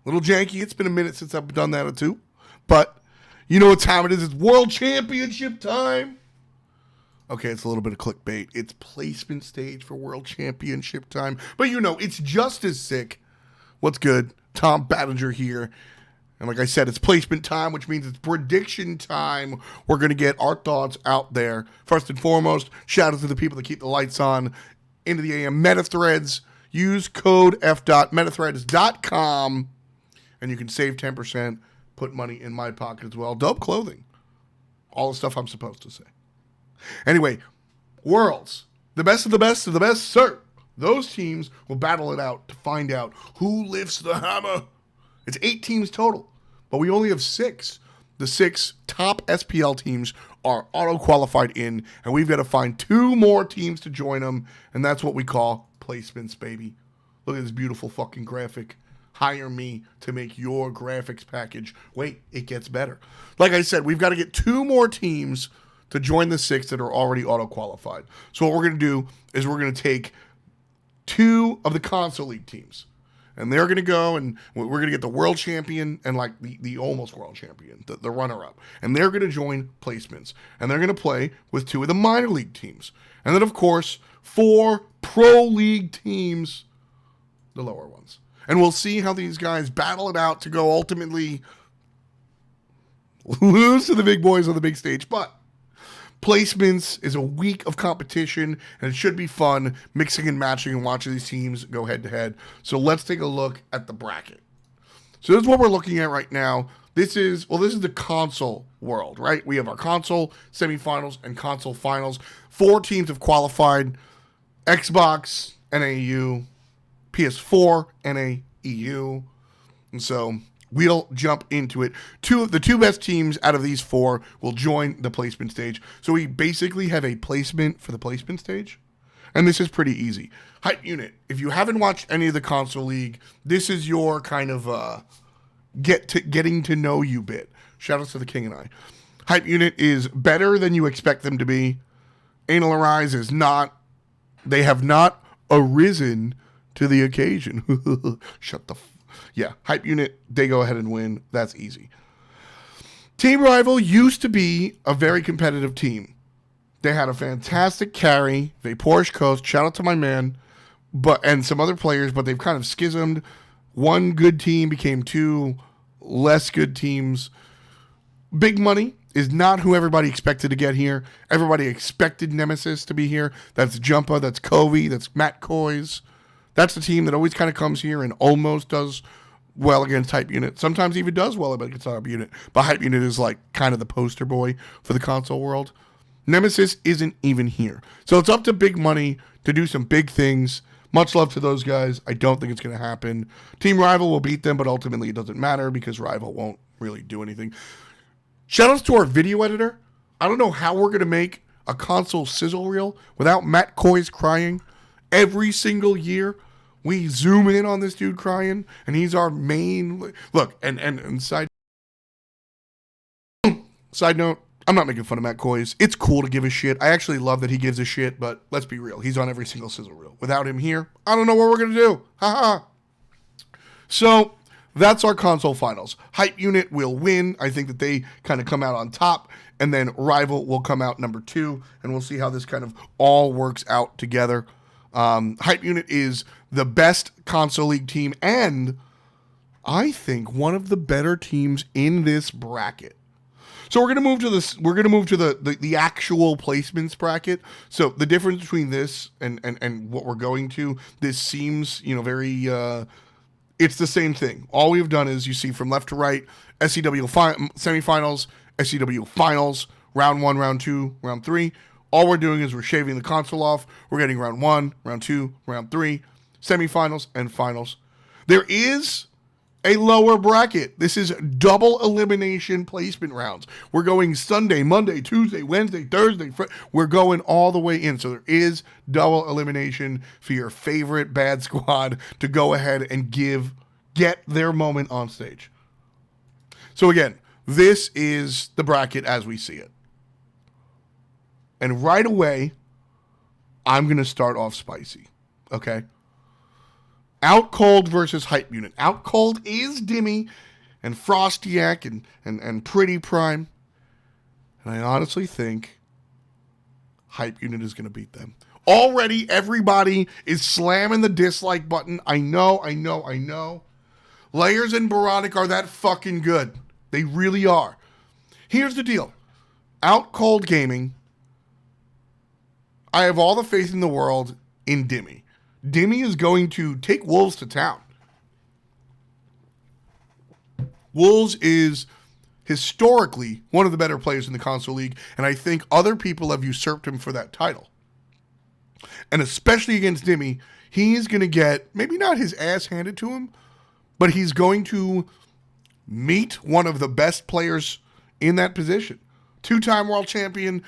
Little janky. It's been a minute since I've done that or two. But you know what time it is. It's World Championship time. Okay, it's a little bit of clickbait. It's placement stage for World Championship time. But you know, it's just as sick. What's good? Tom Battinger here. And like I said, it's placement time, which means it's prediction time. We're going to get our thoughts out there. First and foremost, shout out to the people that keep the lights on into the AM Meta Threads. Use code F.metathreads.com and you can save 10%. Put money in my pocket as well. Dope clothing. All the stuff I'm supposed to say. Anyway, Worlds. The best of the best of the best, sir. Those teams will battle it out to find out who lifts the hammer. It's 8 teams total, but we only have 6. The 6 top SPL teams are auto-qualified in, and we've got to find 2 more teams to join them, and that's what we call placements, baby. Look at this beautiful fucking graphic. Hire me to make your graphics package. Wait, it gets better. Like I said, we've got to get 2 more teams to join the 6 that are already auto-qualified. So what we're going to do is we're going to take 2 of the console league teams. And they're going to go and we're going to get the world champion and like the almost world champion, the runner-up. And they're going to join placements. And they're going to play with 2 of the minor league teams. And then, of course, 4 pro league teams, the lower ones. And we'll see how these guys battle it out to go ultimately lose to the big boys on the big stage. But placements is a week of competition, and it should be fun mixing and matching and watching these teams go head-to-head. So let's take a look at the bracket. So this is what we're looking at right now. This is the console world, right? We have our console semifinals and console finals. 4 teams have qualified. Xbox, NAU, PS4, NAEU. And so we'll jump into it. The 2 best teams out of these 4 will join the placement stage. So we basically have a placement for the placement stage. And this is pretty easy. Hype Unit. If you haven't watched any of the console league, this is your kind of getting to know you bit. Shout out to the King and I. Hype Unit is better than you expect them to be. Anal Arise is not. They have not arisen to the occasion. Shut the yeah, Hype Unit, they go ahead and win. That's easy. Team Rival used to be a very competitive team. They had a fantastic carry, Porsche Coast, shout out to my man, and some other players, but they've kind of schismed. 1 good team became 2 less good teams. Big Money is not who everybody expected to get here. Everybody expected Nemesis to be here. That's Jumpa, that's Covey, that's Matt Coys. That's the team that always kind of comes here and almost does well against Hype Unit. Sometimes even does well against Hype Unit. But Hype Unit is like kind of the poster boy for the console world. Nemesis isn't even here. So it's up to Big Money to do some big things. Much love to those guys. I don't think it's going to happen. Team Rival will beat them, but ultimately it doesn't matter because Rival won't really do anything. Shoutouts to our video editor. I don't know how we're going to make a console sizzle reel without Matt Coys crying. Every single year, we zoom in on this dude crying, and he's our main... Look, and side note, I'm not making fun of Matt Coys. It's cool to give a shit. I actually love that he gives a shit, but let's be real. He's on every single sizzle reel. Without him here, I don't know what we're going to do. Ha ha. So, that's our console finals. Hype Unit will win. I think that they kind of come out on top, and then Rival will come out number 2, and we'll see how this kind of all works out together. Hype Unit is the best console league team and I think one of the better teams in this bracket. So we're going to move to this. We're going to move to the actual placements bracket. So the difference between this and what we're going to, this seems, very, it's the same thing. All we've done is you see from left to right, SCW semifinals, SCW finals, round 1, round 2, round 3. All we're doing is we're shaving the console off. We're getting round 1, round 2, round 3, semifinals, and finals. There is a lower bracket. This is double elimination placement rounds. We're going Sunday, Monday, Tuesday, Wednesday, Thursday. We're going all the way in. So there is double elimination for your favorite bad squad to go ahead and get their moment on stage. So again, this is the bracket as we see it. And right away, I'm going to start off spicy, okay? Out Cold versus Hype Unit. Out Cold is Dimmy and Frostiak and Pretty Prime. And I honestly think Hype Unit is going to beat them. Already, everybody is slamming the dislike button. I know. Layers and Baronic are that fucking good. They really are. Here's the deal. Out Cold Gaming, I have all the faith in the world in Dimmy. Dimmy is going to take Wolves to town. Wolves is historically one of the better players in the console league, and I think other people have usurped him for that title. And especially against Dimmy, he's going to get, maybe not his ass handed to him, but he's going to meet one of the best players in that position. Two-time world champion.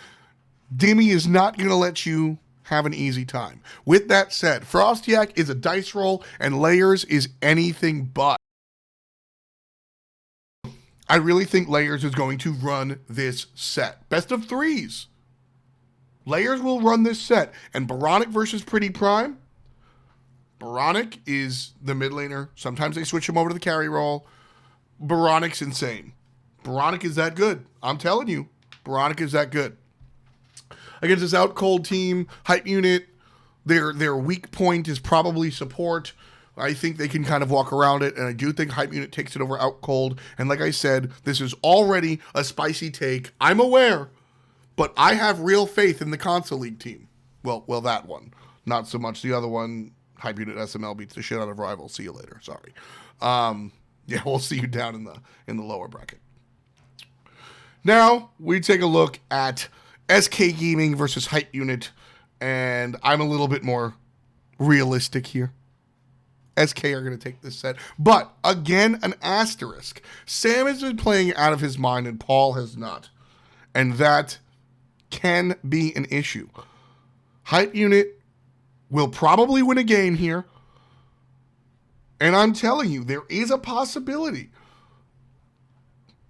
Dimmy is not going to let you have an easy time. With that said, Frostiak is a dice roll, and Layers is anything but. I really think Layers is going to run this set. Best of threes. Layers will run this set. And Baronic versus Pretty Prime. Baronic is the mid laner. Sometimes they switch him over to the carry role. Baronic's insane. Baronic is that good. I'm telling you. Baronic is that good. Against this Out Cold team, Hype Unit, their weak point is probably support. I think they can kind of walk around it, and I do think Hype Unit takes it over Out Cold. And like I said, this is already a spicy take. I'm aware, but I have real faith in the console league team. Well, that one. Not so much the other one. Hype Unit SML beats the shit out of Rival. See you later. Sorry. Yeah, we'll see you down in the lower bracket. Now, we take a look at SK Gaming versus Hype Unit, and I'm a little bit more realistic here. SK are going to take this set. But, again, an asterisk. Sam has been playing out of his mind, and Paul has not. And that can be an issue. Hype Unit will probably win a game here. And I'm telling you, there is a possibility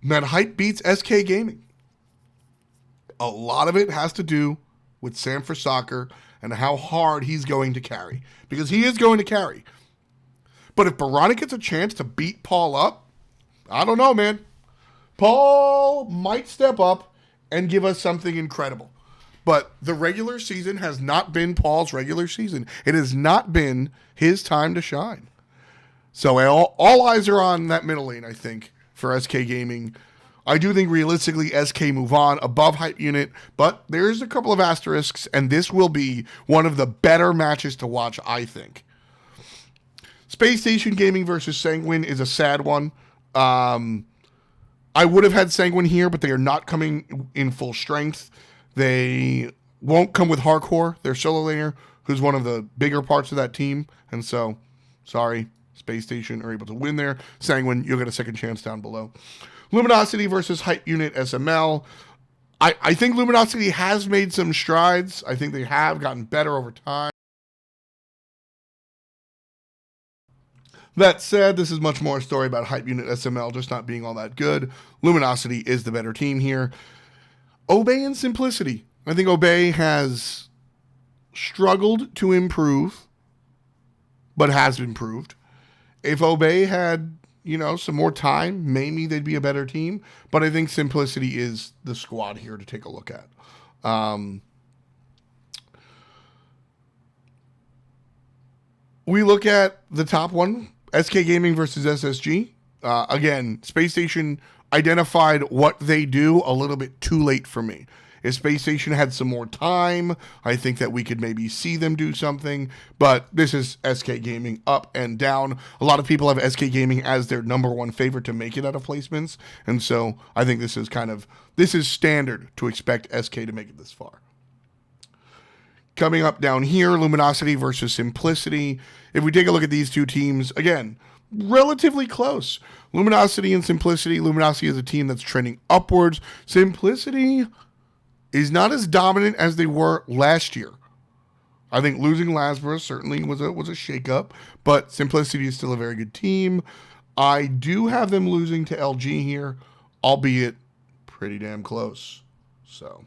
that Hype beats SK Gaming. A lot of it has to do with Sam for Soccer and how hard he's going to carry. Because he is going to carry. But if Baronic gets a chance to beat Paul up, I don't know, man. Paul might step up and give us something incredible. But the regular season has not been Paul's regular season. It has not been his time to shine. So all eyes are on that middle lane, I think, for SK Gaming. I do think realistically SK move on above Hype Unit, but there's a couple of asterisks, and this will be one of the better matches to watch, I think. Space Station Gaming versus Sanguine is a sad one. I would have had Sanguine here, but they are not coming in full strength. They won't come with Hardcore, their solo laner, who's one of the bigger parts of that team. And so, sorry, Space Station are able to win there. Sanguine, you'll get a second chance down below. Luminosity versus Hype Unit SML. I think Luminosity has made some strides. I think they have gotten better over time. That said, this is much more a story about Hype Unit SML just not being all that good. Luminosity is the better team here. Obey and Simplicity. I think Obey has struggled to improve, but has improved. If Obey had, some more time, maybe they'd be a better team. But I think Simplicity is the squad here to take a look at. We look at the top one, SK Gaming versus SSG. Again, Space Station identified what they do a little bit too late for me. If Space Station had some more time, I think that we could maybe see them do something. But this is SK Gaming up and down. A lot of people have SK Gaming as their number one favorite to make it out of placements. And so I think this is standard to expect SK to make it this far. Coming up down here, Luminosity versus Simplicity. If we take a look at these two teams, again, relatively close. Luminosity and Simplicity. Luminosity is a team that's trending upwards. Simplicity is not as dominant as they were last year. I think losing Lazarus certainly was a shakeup, but Simplicity is still a very good team. I do have them losing to LG here, albeit pretty damn close. So,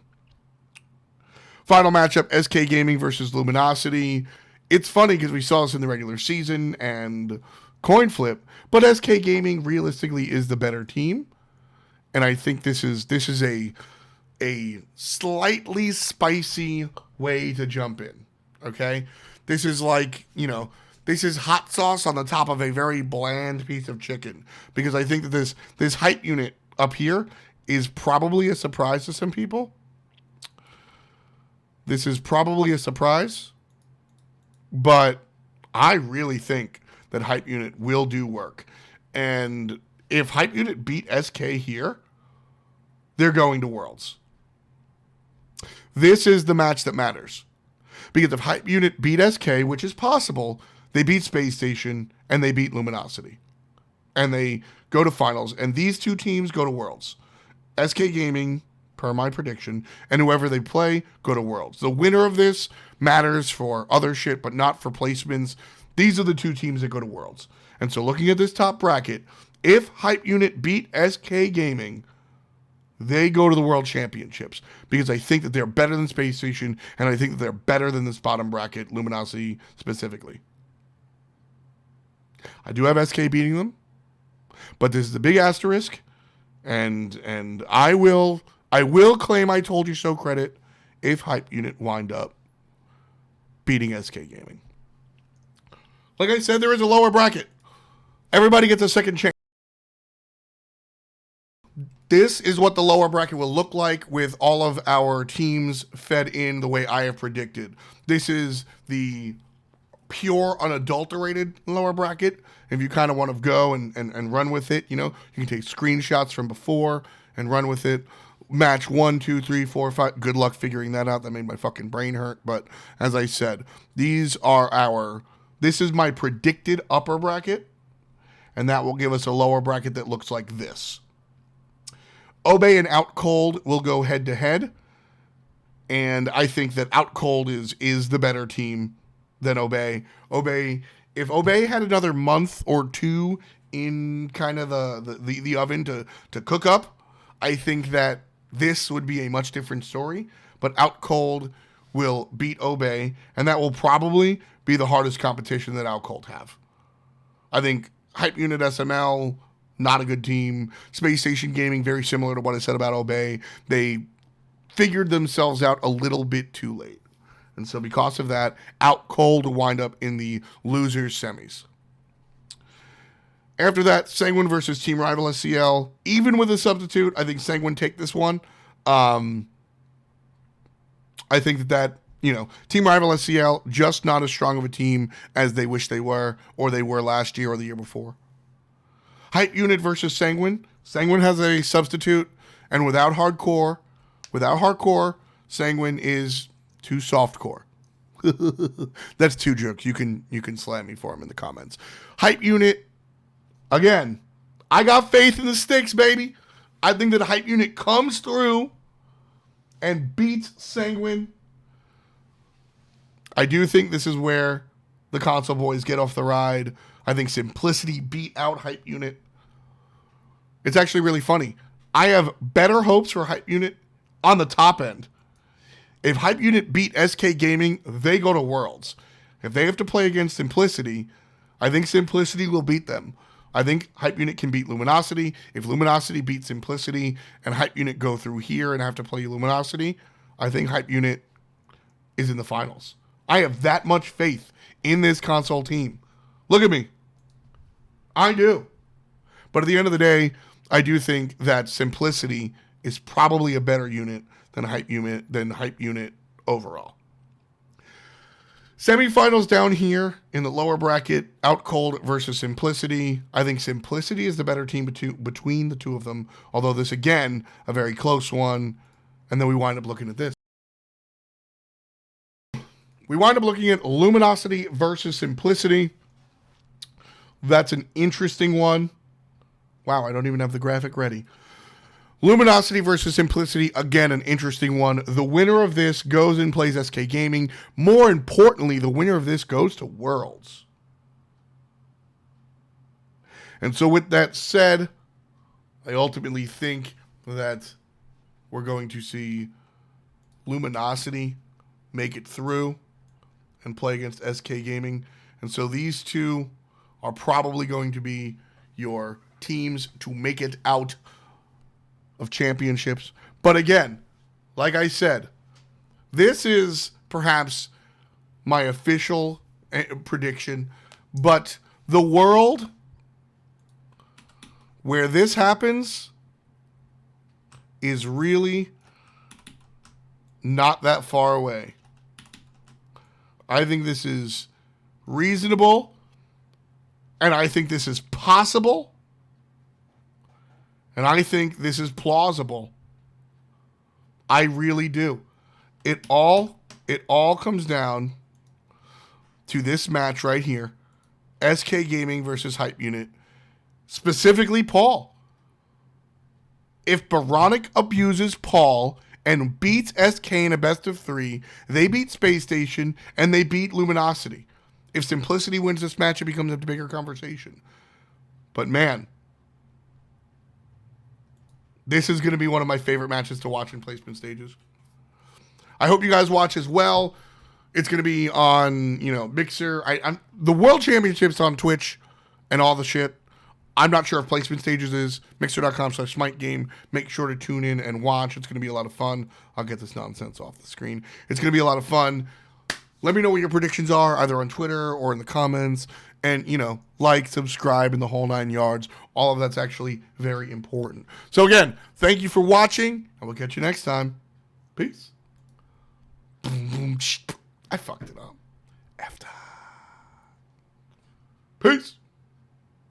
final matchup, SK Gaming versus Luminosity. it's funny because we saw this in the regular season and coin flip, but SK Gaming realistically is the better team. And I think this is a slightly spicy way to jump in. Okay? This is like, this is hot sauce on the top of a very bland piece of chicken. Because I think that this hype unit up here is probably a surprise to some people. This is probably a surprise. But I really think that hype unit will do work. And if hype unit beat SK here, they're going to Worlds. This is the match that matters. Because if hype unit beat SK, which is possible, they beat Space Station and they beat Luminosity. And they go to finals. And these two teams go to Worlds. SK Gaming, per my prediction, and whoever they play, go to Worlds. The winner of this matters for other shit, but not for placements. These are the two teams that go to Worlds. And so looking at this top bracket, if hype unit beat SK Gaming, they go to the World Championships because I think that they're better than Space Station, and I think that they're better than this bottom bracket, Luminosity specifically. I do have SK beating them, but this is the big asterisk, and I will claim I told you so credit if hype unit wind up beating SK Gaming. Like I said, there is a lower bracket. Everybody gets a second chance. This is what the lower bracket will look like with all of our teams fed in the way I have predicted. This is the pure, unadulterated lower bracket. If you kind of want to go and run with it, you can take screenshots from before and run with it. Match 1, 2, 3, 4, 5. Good luck figuring that out. That made my fucking brain hurt. But as I said, this is my predicted upper bracket. And that will give us a lower bracket that looks like this. Obey and Out Cold will go head to head. And I think that Out Cold is the better team than Obey. If Obey had another month or two in kind of the oven to cook up, I think that this would be a much different story. But Out Cold will beat Obey, and that will probably be the hardest competition that Out Cold have. I think Hype Unit SML, not a good team. Space Station Gaming, very similar to what I said about Obey. They figured themselves out a little bit too late. And so because of that, Out Cold will wind up in the losers semis. After that, Sanguine versus Team Rival SCL. Even with a substitute, I think Sanguine take this one. I think that Team Rival SCL, just not as strong of a team as they wish they were, or they were last year or the year before. Hype Unit versus Sanguine. Sanguine has a substitute, and without hardcore, Sanguine is too softcore. That's 2 jokes. You can slam me for them in the comments. Hype Unit, again, I got faith in the sticks, baby. I think that Hype Unit comes through and beats Sanguine. I do think this is where the console boys get off the ride. I think Simplicity beat out Hype Unit. It's actually really funny. I have better hopes for Hype Unit on the top end. If Hype Unit beat SK Gaming, they go to Worlds. If they have to play against Simplicity, I think Simplicity will beat them. I think Hype Unit can beat Luminosity. If Luminosity beats Simplicity and Hype Unit go through here and have to play Luminosity, I think Hype Unit is in the finals. I have that much faith in this console team. Look at me. I do. But at the end of the day, I do think that Simplicity is probably a better unit than Hype Unit overall. Semifinals down here in the lower bracket, Out Cold versus Simplicity. I think Simplicity is the better team between the two of them, although this, again, a very close one. And then we wind up looking at this. We wind up looking at Luminosity versus Simplicity. That's an interesting one. Wow, I don't even have the graphic ready. Luminosity versus Simplicity, again, an interesting one. The winner of this goes and plays SK Gaming. More importantly, the winner of this goes to Worlds. And so with that said, I ultimately think that we're going to see Luminosity make it through, and play against SK Gaming. And so these two are probably going to be your teams to make it out of championships. But again, like I said, this is perhaps my official prediction, but the world where this happens is really not that far away. I think this is reasonable, and I think this is possible, and I think this is plausible. I really do. It all comes down to this match right here. SK Gaming versus Hype Unit. Specifically Paul. If Baronic abuses Paul and beats SK in a best of 3, they beat Space Station and they beat Luminosity. If Simplicity wins this match, it becomes a bigger conversation. But man, this is going to be one of my favorite matches to watch in placement stages. I hope you guys watch as well. It's going to be on, Mixer. The World Championships on Twitch and all the shit. I'm not sure if placement stages is mixer.com/SmiteGame. Make sure to tune in and watch. It's going to be a lot of fun. I'll get this nonsense off the screen. It's going to be a lot of fun. Let me know what your predictions are, either on Twitter or in the comments. And, like, subscribe, and the whole 9 yards. All of that's actually very important. So, again, thank you for watching, and we'll catch you next time. Peace. I fucked it up. After. Peace.